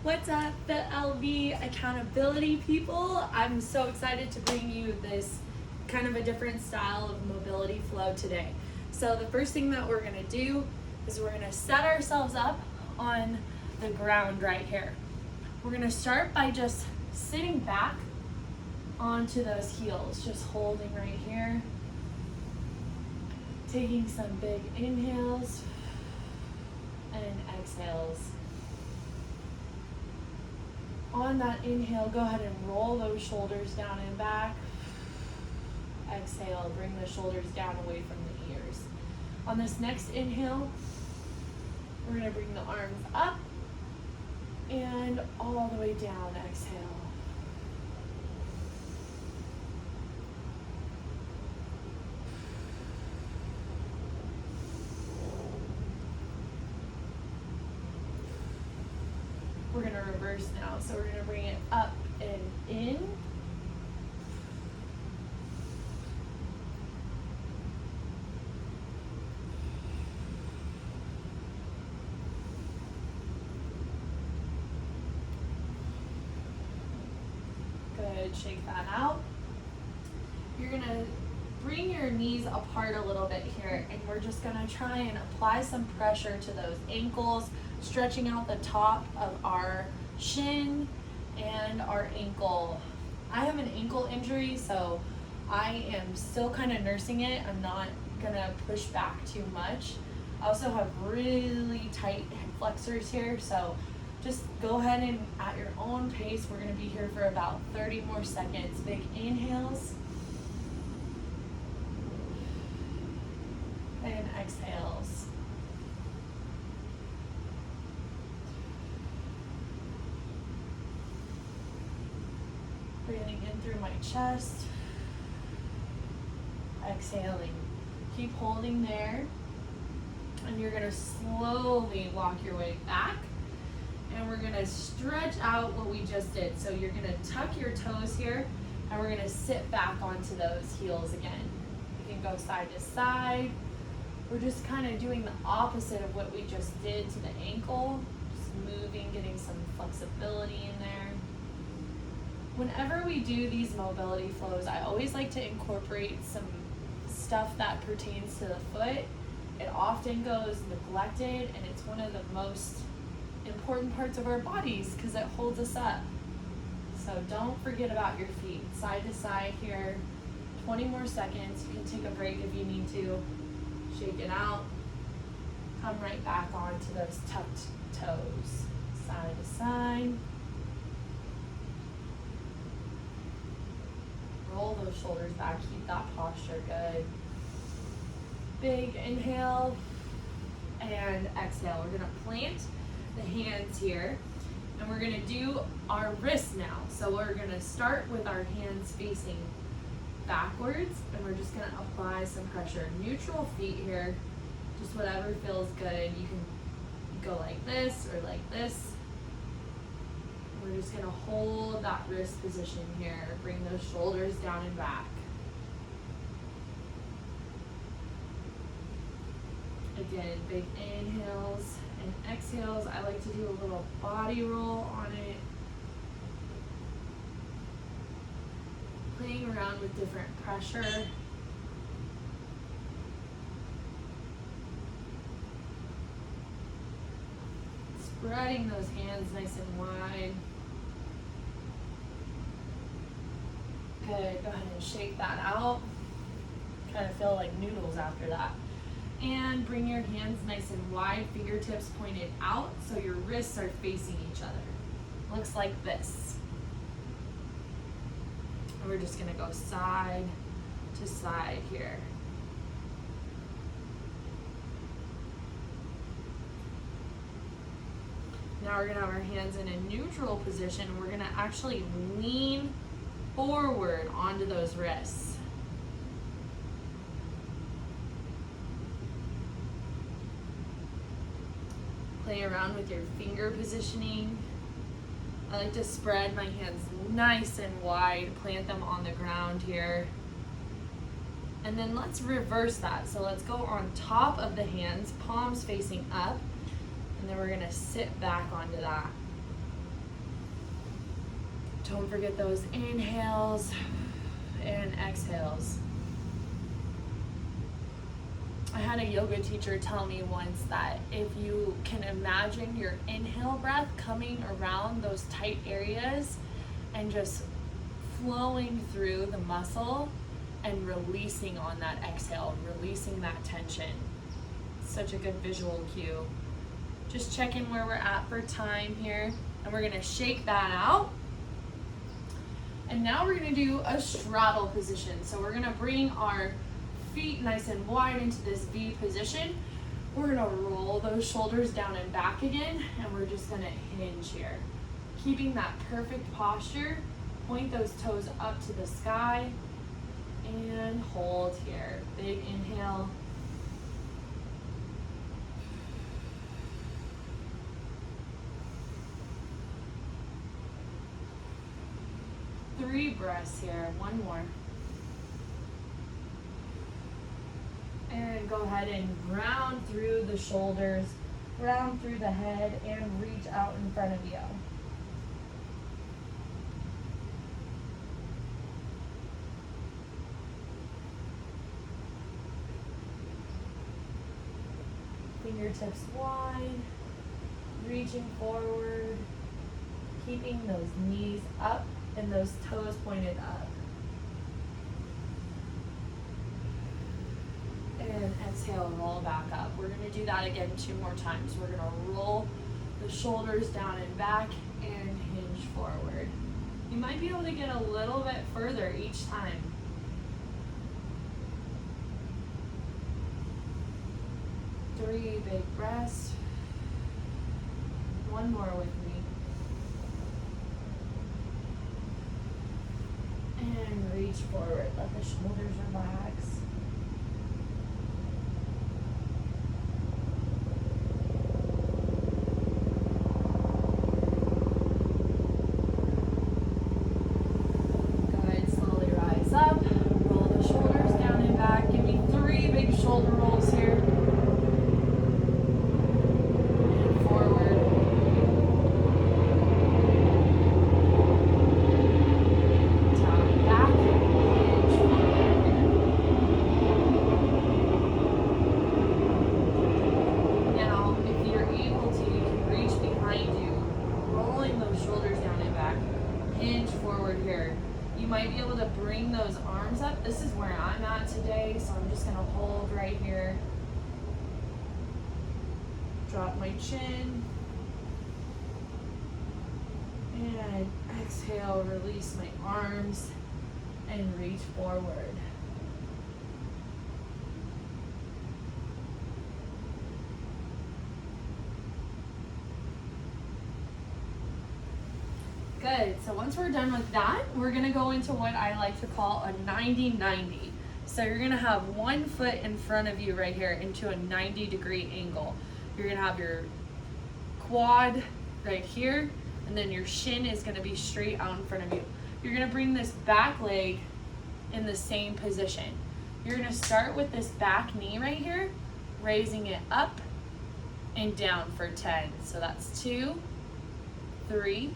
What's up, the LV accountability people? I'm so excited to bring you this kind of a different style of mobility flow today. So the first thing that we're gonna do is we're gonna set ourselves up on the ground right here. We're gonna start by just sitting back onto those heels, just holding right here. Taking some big inhales and exhales. On that inhale, go ahead and roll those shoulders down and back. Exhale, bring the shoulders down away from the ears. On this next inhale, we're gonna bring the arms up and all the way down, exhale. We're gonna reverse now, so we're gonna bring it up and in. Good, shake that out. You're gonna bring your knees apart a little bit here, and we're just gonna try and apply some pressure to those ankles, stretching out the top of our shin and our ankle. I have an ankle injury, so I am still kind of nursing it. I'm not gonna push back too much. I also have really tight hip flexors here, so just go ahead and at your own pace. We're gonna be here for about 30 more seconds. Big inhales and exhales. Breathing in through my chest, exhaling. Keep holding there, and you're gonna slowly walk your way back, and we're gonna stretch out what we just did. So you're gonna tuck your toes here, and we're gonna sit back onto those heels again. You can go side to side. We're just kind of doing the opposite of what we just did to the ankle, just moving, getting some flexibility in there. Whenever we do these mobility flows, I always like to incorporate some stuff that pertains to the foot. It often goes neglected, and it's one of the most important parts of our bodies because it holds us up. So don't forget about your feet. Side to side here, 20 more seconds. You can take a break if you need to. Shake it out. Come right back onto those tucked toes. Side to side. Roll those shoulders back, keep that posture good. Big inhale and exhale. We're gonna plant the hands here, and we're gonna do our wrists now. So we're gonna start with our hands facing backwards, and we're just gonna apply some pressure. Neutral feet here, just whatever feels good. You can go like this or like this. We're just gonna hold that wrist position here. Bring those shoulders down and back. Again, big inhales and exhales. I like to do a little body roll on it. Playing around with different pressure. Spreading those hands nice and wide. Good, go ahead and shake that out. Kind of feel like noodles after that. And bring your hands nice and wide, fingertips pointed out so your wrists are facing each other. Looks like this. And we're just gonna go side to side here. Now we're gonna have our hands in a neutral position. We're gonna actually lean forward onto those wrists. Play around with your finger positioning. I like to spread my hands nice and wide, plant them on the ground here. And then let's reverse that. So let's go on top of the hands, palms facing up, and then we're gonna sit back onto that. Don't forget those inhales and exhales. I had a yoga teacher tell me once that if you can imagine your inhale breath coming around those tight areas and just flowing through the muscle and releasing on that exhale, releasing that tension. Such a good visual cue. Just checking where we're at for time here, and we're gonna shake that out. And now we're gonna do a straddle position. So we're gonna bring our feet nice and wide into this V position. We're gonna roll those shoulders down and back again, and we're just gonna hinge here. Keeping that perfect posture, point those toes up to the sky, and hold here. Big inhale. Three breaths here, one more. And go ahead and round through the shoulders, round through the head, and reach out in front of you. Fingertips wide, reaching forward, keeping those knees up and those toes pointed up. And exhale, roll back up. We're gonna do that again 2 more times. We're gonna roll the shoulders down and back and hinge forward. You might be able to get a little bit further each time. Three big breaths. One more with me. And reach forward. Let the shoulders relax. Good. Slowly rise up. Roll the shoulders down and back. Give me 3 big shoulder rolls here. Might be able to bring those arms up. This is where I'm at today, so I'm just gonna hold right here. Drop my chin. And exhale, release my arms and reach forward. Good. So once we're done with that, we're gonna go into what I like to call a 90-90. So you're gonna have one foot in front of you right here into a 90-degree angle. You're gonna have your quad right here, and then your shin is gonna be straight out in front of you. You're gonna bring this back leg in the same position. You're gonna start with this back knee right here, raising it up and down for 10. So that's 2, 3,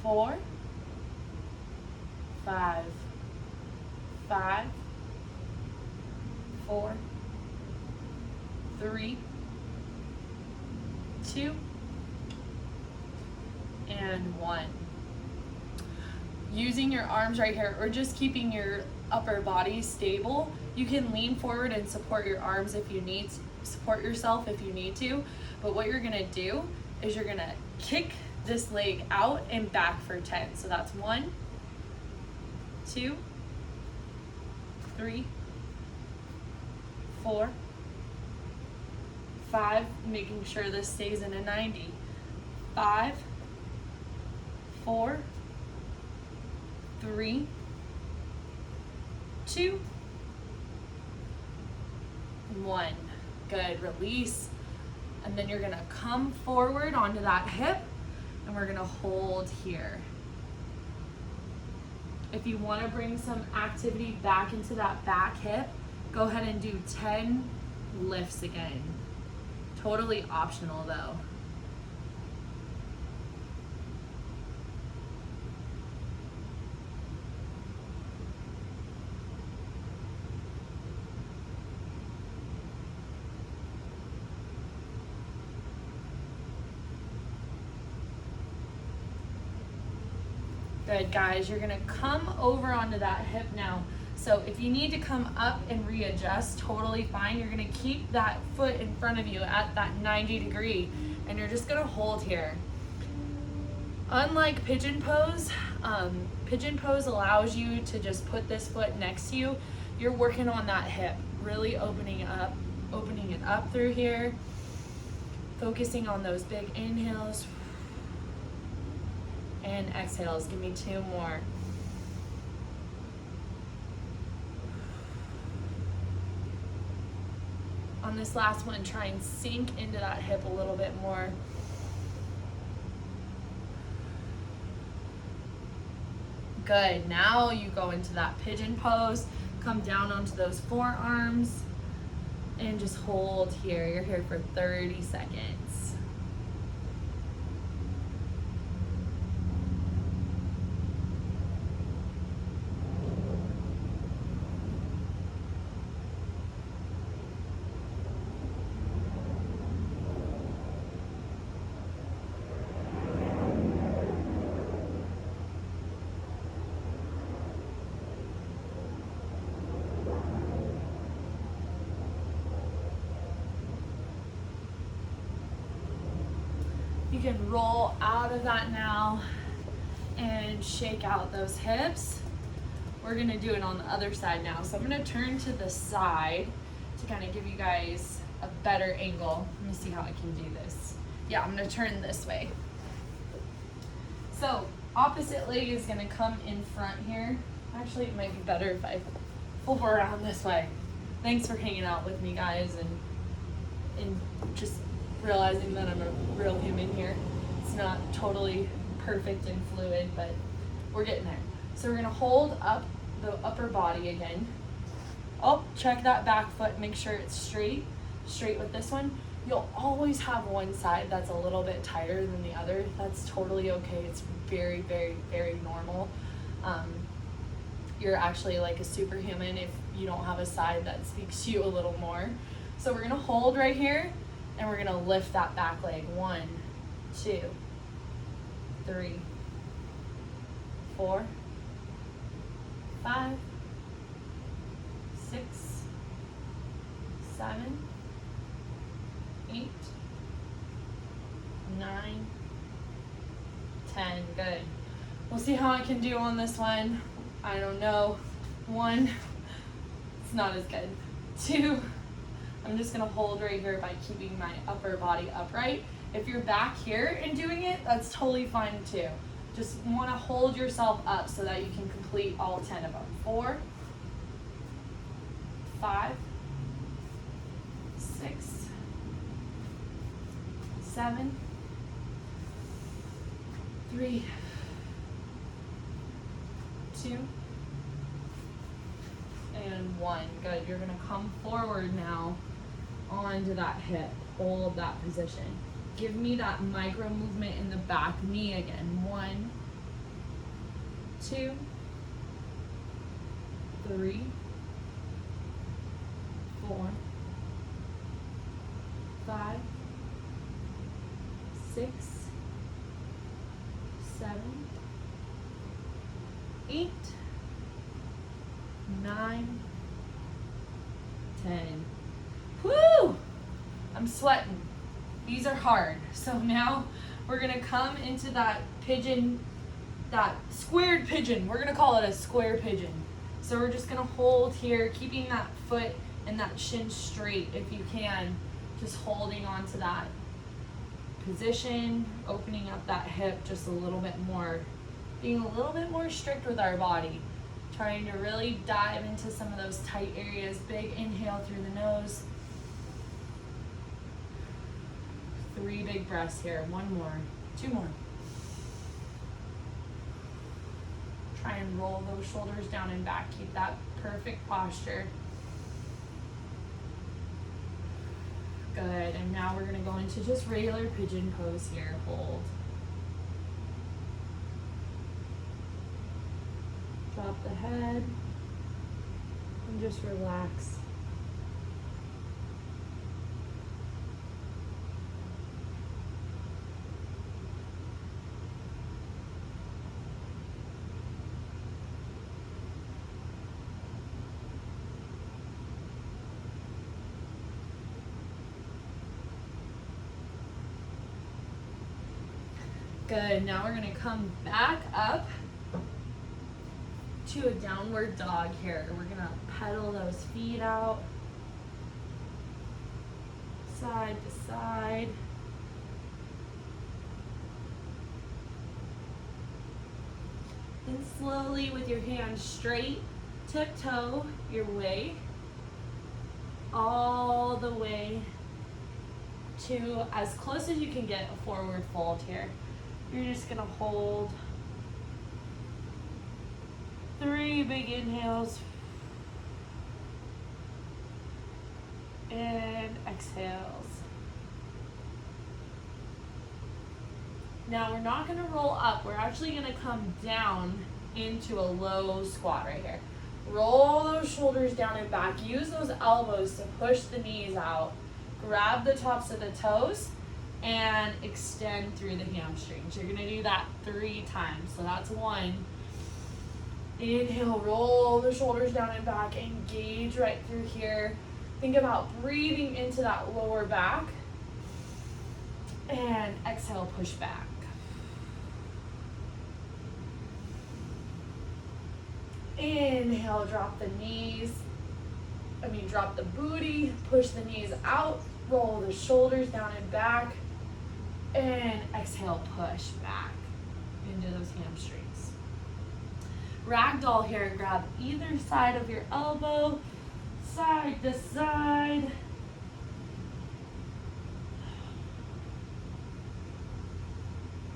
4, 5, 5, 4, 3, 2, and 1. Using your arms right here, or just keeping your upper body stable, you can lean forward and support your arms if you need, support yourself if you need to. But what you're gonna do is you're gonna kick this leg out and back for 10. So that's 1, 2, 3, 4, 5, making sure this stays in a 90. 5, 4, 3, 2, 1. Good. Release. And then you're gonna come forward onto that hip, and we're gonna hold here. If you wanna bring some activity back into that back hip, go ahead and do 10 lifts again. Totally optional though. Good, guys. You're gonna come over onto that hip now. So if you need to come up and readjust, totally fine. You're gonna keep that foot in front of you at that 90 degree, and you're just gonna hold here. Unlike Pigeon Pose allows you to just put this foot next to you. You're working on that hip, really opening it up through here, focusing on those big inhales and exhales. Give me 2 more. On this last one, try and sink into that hip a little bit more. Good. Now you go into that pigeon pose, come down onto those forearms, and just hold here. You're here for 30 seconds. You can roll out of that now and shake out those hips. We're gonna do it on the other side now. So I'm gonna turn to the side to kind of give you guys a better angle. Let me see how I can do this. Yeah, I'm gonna turn this way. So opposite leg is gonna come in front here. Actually, it might be better if I pull around this way. Thanks for hanging out with me, guys, and just realizing that I'm a real human here. It's not totally perfect and fluid, but we're getting there. So we're gonna hold up the upper body again. Oh, check that back foot, make sure it's straight with this one. You'll always have one side that's a little bit tighter than the other. That's totally okay. It's very, very, very normal. You're actually like a superhuman if you don't have a side that speaks to you a little more. So we're gonna hold right here, and we're gonna lift that back leg. 1, 2, 3, 4, 5, 6, 7, 8, 9, 10. Good. We'll see how I can do on this one. I don't know. 1, it's not as good. 2, I'm just gonna hold right here by keeping my upper body upright. If you're back here and doing it, that's totally fine too. Just wanna hold yourself up so that you can complete all 10 of them. 4, 5, 6, 7, 3, 2, and 1. Good. You're gonna come forward now onto that hip. Hold that position. Give me that micro movement in the back knee again. 1, 2, 3, 4, 5, 6, 7, 8, 9, 10. Woo! I'm sweating. These are hard. So now we're gonna come into that pigeon, that squared pigeon. We're gonna call it a square pigeon. So we're just gonna hold here, keeping that foot and that shin straight if you can. Just holding on to that position, opening up that hip just a little bit more, being a little bit more strict with our body. Trying to really dive into some of those tight areas. Big inhale through the nose. 3 big breaths here. 1 more, 2 more. Try and roll those shoulders down and back. Keep that perfect posture. Good, and now we're gonna go into just regular pigeon pose here. Hold. Drop the head and just relax. Good, now we're gonna come back up to a downward dog here. We're gonna pedal those feet out, side to side. And slowly with your hands straight, tiptoe your way all the way to as close as you can get a forward fold here. You're just gonna hold 3 big inhales and exhales. Now we're not gonna roll up, we're actually gonna come down into a low squat right here. Roll those shoulders down and back, use those elbows to push the knees out, grab the tops of the toes, and extend through the hamstrings. You're gonna do that 3 times, so that's 1. Inhale, roll the shoulders down and back, engage right through here. Think about breathing into that lower back, and exhale, push back. Inhale, drop the drop the booty, push the knees out, roll the shoulders down and back, and exhale, push back into those hamstrings. Ragdoll here, grab either side of your elbow, side to side.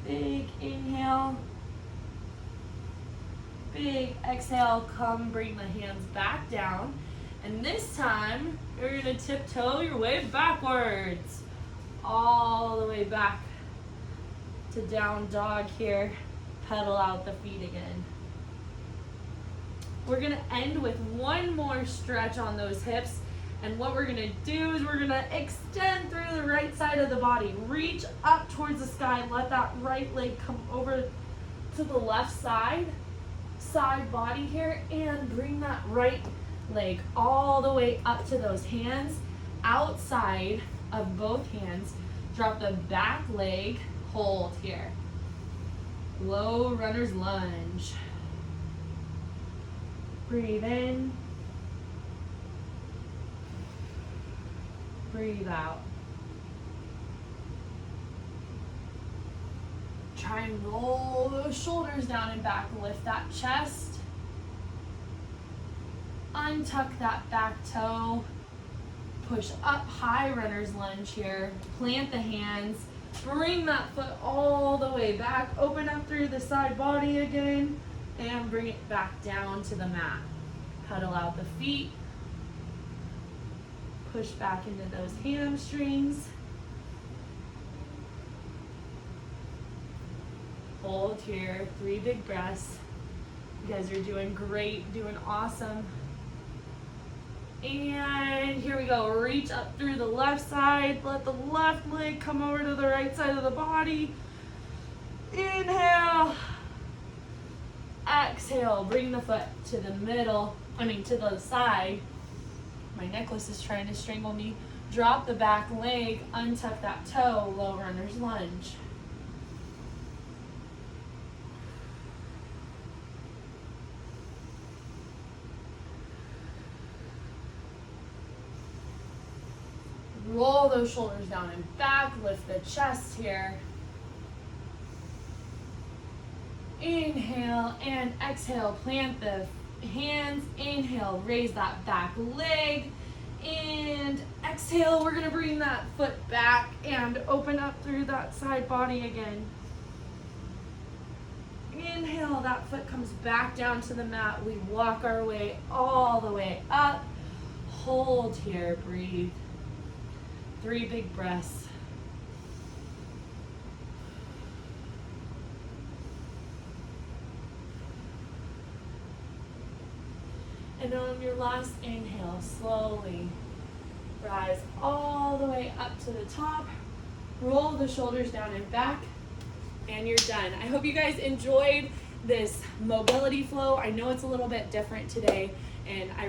Big inhale. Big exhale, come bring the hands back down. And this time, you're gonna tiptoe your way backwards. All the way back to down dog here. Pedal out the feet again. We're gonna end with 1 more stretch on those hips. And what we're gonna do is we're gonna extend through the right side of the body. Reach up towards the sky and let that right leg come over to the left side body here, and bring that right leg all the way up to those hands, outside of both hands. Drop the back leg, hold here. Low runner's lunge. Breathe in. Breathe out. Try and roll those shoulders down and back. Lift that chest. Untuck that back toe. Push up, high runner's lunge here. Plant the hands. Bring that foot all the way back. Open up through the side body again. And bring it back down to the mat. Pedal out the feet. Push back into those hamstrings. Hold here, 3 big breaths. You guys are doing great, doing awesome. And here we go, reach up through the left side. Let the left leg come over to the right side of the body. Inhale. Exhale, bring the foot to the to the side. My necklace is trying to strangle me. Drop the back leg, untuck that toe, low runner's lunge. Roll those shoulders down and back, lift the chest here. Inhale and exhale, plant the hands. Inhale, raise that back leg. And exhale, we're gonna bring that foot back and open up through that side body again. Inhale, that foot comes back down to the mat. We walk our way all the way up. Hold here, breathe. 3 big breaths. And on your last inhale, slowly rise all the way up to the top. Roll the shoulders down and back, and you're done. I hope you guys enjoyed this mobility flow. I know it's a little bit different today, and I